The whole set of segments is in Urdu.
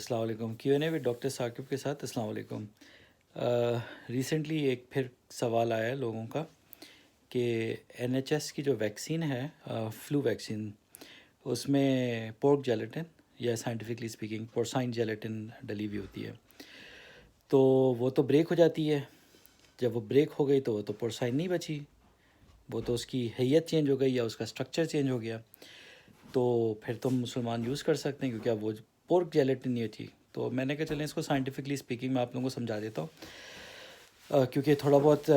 السلام علیکم Q&A ود ڈاکٹر ثاقب کے ساتھ. السلام علیکم. ریسنٹلی ایک پھر سوال آیا ہے لوگوں کا کہ NHS کی جو ویکسین ہے فلو ویکسین، اس میں پورک جیلیٹن یا سائنٹیفکلی اسپیکنگ پورسائن جیلیٹن ڈلی ہوئی ہوتی ہے، تو وہ تو بریک ہو جاتی ہے. جب وہ بریک ہو گئی تو وہ تو پورسائن نہیں بچی، وہ تو اس کی حیت چینج ہو گئی یا اس کا اسٹرکچر چینج ہو گیا. تو پھر تو مسلمان یوز کر سکتے ہیں کیونکہ اب وہ پورک جیلیٹن نہیں ہوتی. تو میں نے کہا چلیں اس کو سائنٹیفکلی اسپیکنگ میں آپ لوگوں کو سمجھا دیتا ہوں، کیونکہ تھوڑا بہت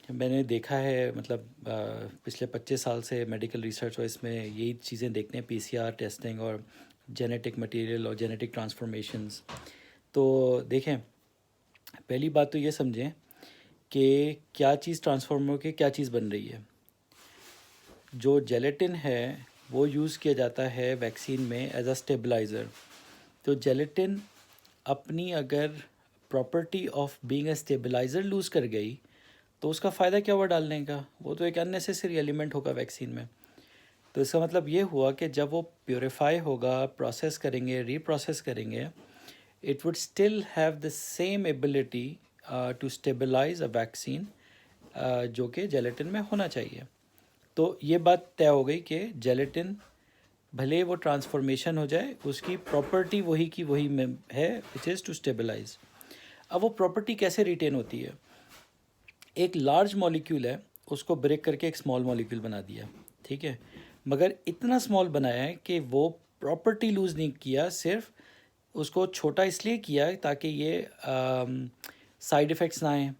میں نے دیکھا ہے، مطلب پچھلے 25 سال سے میڈیکل ریسرچ اور اس میں یہی چیزیں دیکھتے ہیں، PCR ٹیسٹنگ اور جینیٹک مٹیریل اور جینیٹک ٹرانسفارمیشنز. تو دیکھیں، پہلی بات تو یہ سمجھیں کہ کیا چیز ٹرانسفارم ہو کے کیا چیز بن رہی ہے. جو جیلیٹن ہے وہ یوز کیا جاتا ہے ویکسین میں ایز اے اسٹیبلائزر. تو جیلیٹن اپنی اگر property of being a stabiliser lose کر گئی تو اس کا فائدہ کیا ہوا ڈالنے کا؟ وہ تو ایک ان نیسیسری ایلیمنٹ ہوگا ویکسین میں. تو اس کا مطلب یہ ہوا کہ جب وہ پیوریفائی ہوگا، پروسیس کریں گے، ری پروسیس کریں گے، it would still have the same ability to stabilise a vaccine جو کہ جیلیٹن میں ہونا چاہیے. تو یہ بات طے ہو گئی کہ جیلیٹن بھلے وہ ٹرانسفارمیشن ہو جائے، اس کی پراپرٹی وہی کی وہی میں ہے، وچ از ٹو اسٹیبلائز. اب وہ پراپرٹی کیسے ریٹین ہوتی ہے؟ ایک لارج مالیکیول ہے، اس کو بریک کر کے ایک اسمال مالیکیول بنا دیا، ٹھیک ہے، مگر اتنا اسمال بنایا ہے کہ وہ پراپرٹی لوز نہیں کیا، صرف اس کو چھوٹا اس لیے کیا تاکہ یہ سائیڈ ایفیکٹس نہ آئیں،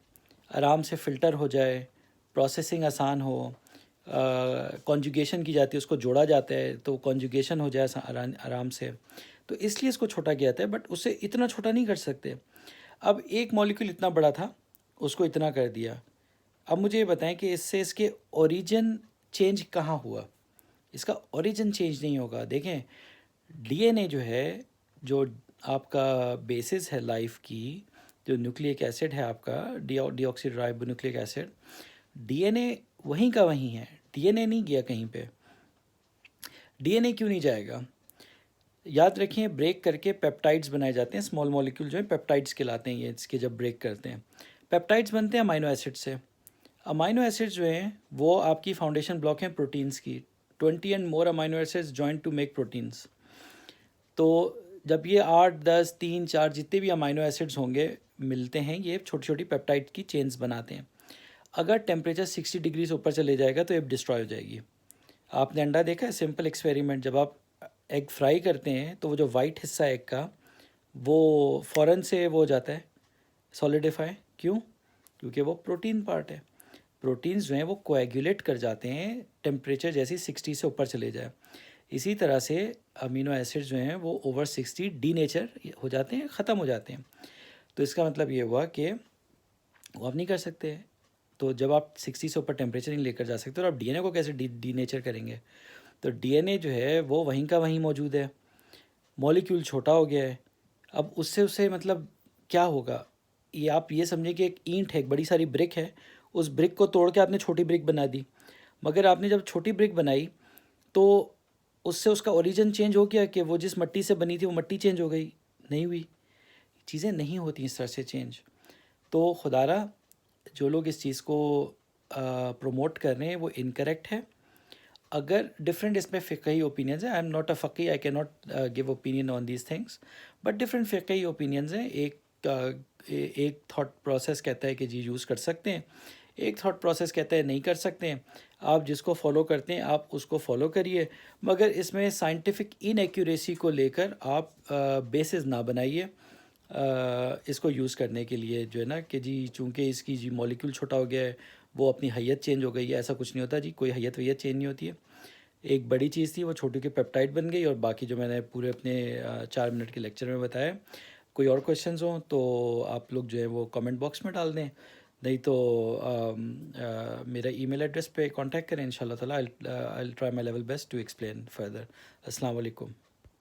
آرام سے فلٹر ہو جائے، پروسیسنگ آسان ہو. کانجوگیشن کی جاتی ہے، اس کو جوڑا جاتا ہے تو کانجوگیشن ہو جائے آرام سے، تو اس لیے اس کو چھوٹا کیا جاتا ہے. بٹ اسے اتنا چھوٹا نہیں کر سکتے. اب ایک مالیکول اتنا بڑا تھا، اس کو اتنا کر دیا. اب مجھے یہ بتائیں کہ اس سے اس کے اوریجن چینج کہاں ہوا؟ اس کا اوریجن چینج نہیں ہوگا. دیکھیں، DNA جو ہے، جو آپ کا بیسس ہے لائف کی، جو نیوکلیک ایسڈ ہے آپ کا ڈی آکسی رائبو نیوکلیک ایسڈ، DNA وہیں کا وہیں ہے. DNA نہیں گیا کہیں پہ. DNA کیوں نہیں جائے گا؟ یاد رکھیں، بریک کر کے پیپٹائڈز بنائے جاتے ہیں. اسمال مالیکول جو ہیں پیپٹائڈز کہلاتے ہیں، یہ اس کے جب بریک کرتے ہیں. پیپٹائڈز بنتے ہیں امائنو ایسڈ سے. امائنو ایسڈ جو ہیں وہ آپ کی فاؤنڈیشن بلاک ہیں پروٹینز کی. 20 and more amino acids join to make proteins. تو جب یہ 8 10 3 4 جتنے بھی امائنو ایسڈز ہوں گے ملتے ہیں، یہ چھوٹی چھوٹی پیپٹائڈ کی چینز بناتے ہیں. اگر ٹیمپریچر 60 ڈگری سے اوپر چلے جائے گا تو ایگ ڈسٹرائے ہو جائے گی. آپ نے انڈا دیکھا ہے؟ سمپل ایکسپیریمنٹ، جب آپ ایگ فرائی کرتے ہیں تو وہ جو وائٹ حصہ ہے ایگ کا، وہ فوراً سے وہ ہو جاتا ہے سولیڈیفائی. کیوں؟ کیونکہ وہ پروٹین پارٹ ہے. پروٹینز جو ہیں وہ کویگولیٹ کر جاتے ہیں ٹیمپریچر جیسی 60 سے اوپر چلے جائے. اسی طرح سے امینو ایسڈ جو ہیں وہ اوور 60 ڈی نیچر ہو جاتے ہیں، ختم ہو جاتے ہیں. تو اس کا مطلب یہ ہوا کہ وہ آپ نہیں کر سکتے. تو جب آپ 60 سے اوپر ٹیمپریچر نہیں لے کر جا سکتے، تو آپ DNA کو کیسے ڈی نیچر کریں گے؟ تو DNA جو ہے وہ وہیں کا وہیں موجود ہے. مالیکیول چھوٹا ہو گیا ہے. اب اسے مطلب کیا ہوگا؟ یہ آپ یہ سمجھیں کہ ایک اینٹ ہے، ایک بڑی ساری برک ہے، اس برک کو توڑ کے آپ نے چھوٹی برک بنا دی. مگر آپ نے جب چھوٹی برک بنائی تو اس سے اس کا اوریجن چینج ہو گیا کہ وہ جس مٹی سے بنی تھی وہ مٹی چینج ہو گئی؟ نہیں ہوئی. چیزیں نہیں ہوتی اس طرح سے چینج. تو خدا را جو لوگ اس چیز کو پروموٹ کر رہے ہیں وہ انکریکٹ ہے. اگر ڈفرینٹ اس میں فقہی اوپینینز ہیں، آئی ایم ناٹ اے فقی، آئی کی not give opinion on these things, but different فقہی اوپینینز ہیں. ایک تھاٹ پروسیس کہتا ہے کہ جی یوز کر سکتے ہیں، ایک تھاٹ پروسیس کہتا ہے نہیں کر سکتے ہیں. آپ جس کو فالو کرتے ہیں آپ اس کو فالو کریے، مگر اس میں سائنٹیفک ان ایکوریسی کو لے کر آپ بیسز نہ بنائیے اس کو یوز کرنے کے لیے. جو ہے نا کہ جی چونکہ اس کی جی مالیکیول چھوٹا ہو گیا ہے، وہ اپنی حیت چینج ہو گئی ہے، ایسا کچھ نہیں ہوتا جی. کوئی حیت ویت چینج نہیں ہوتی ہے. ایک بڑی چیز تھی وہ چھوٹی کی پیپٹائڈ بن گئی، اور باقی جو میں نے پورے اپنے 4 منٹ کے لیکچر میں بتایا. کوئی اور کویشچنز ہوں تو آپ لوگ جو ہے وہ کامنٹ باکس میں ڈال دیں، نہیں تو میرا ای میل ایڈریس پہ کانٹیکٹ کریں. ان شاء اللہ تعالیٰ I'll try my level best to explain further. السلام علیکم.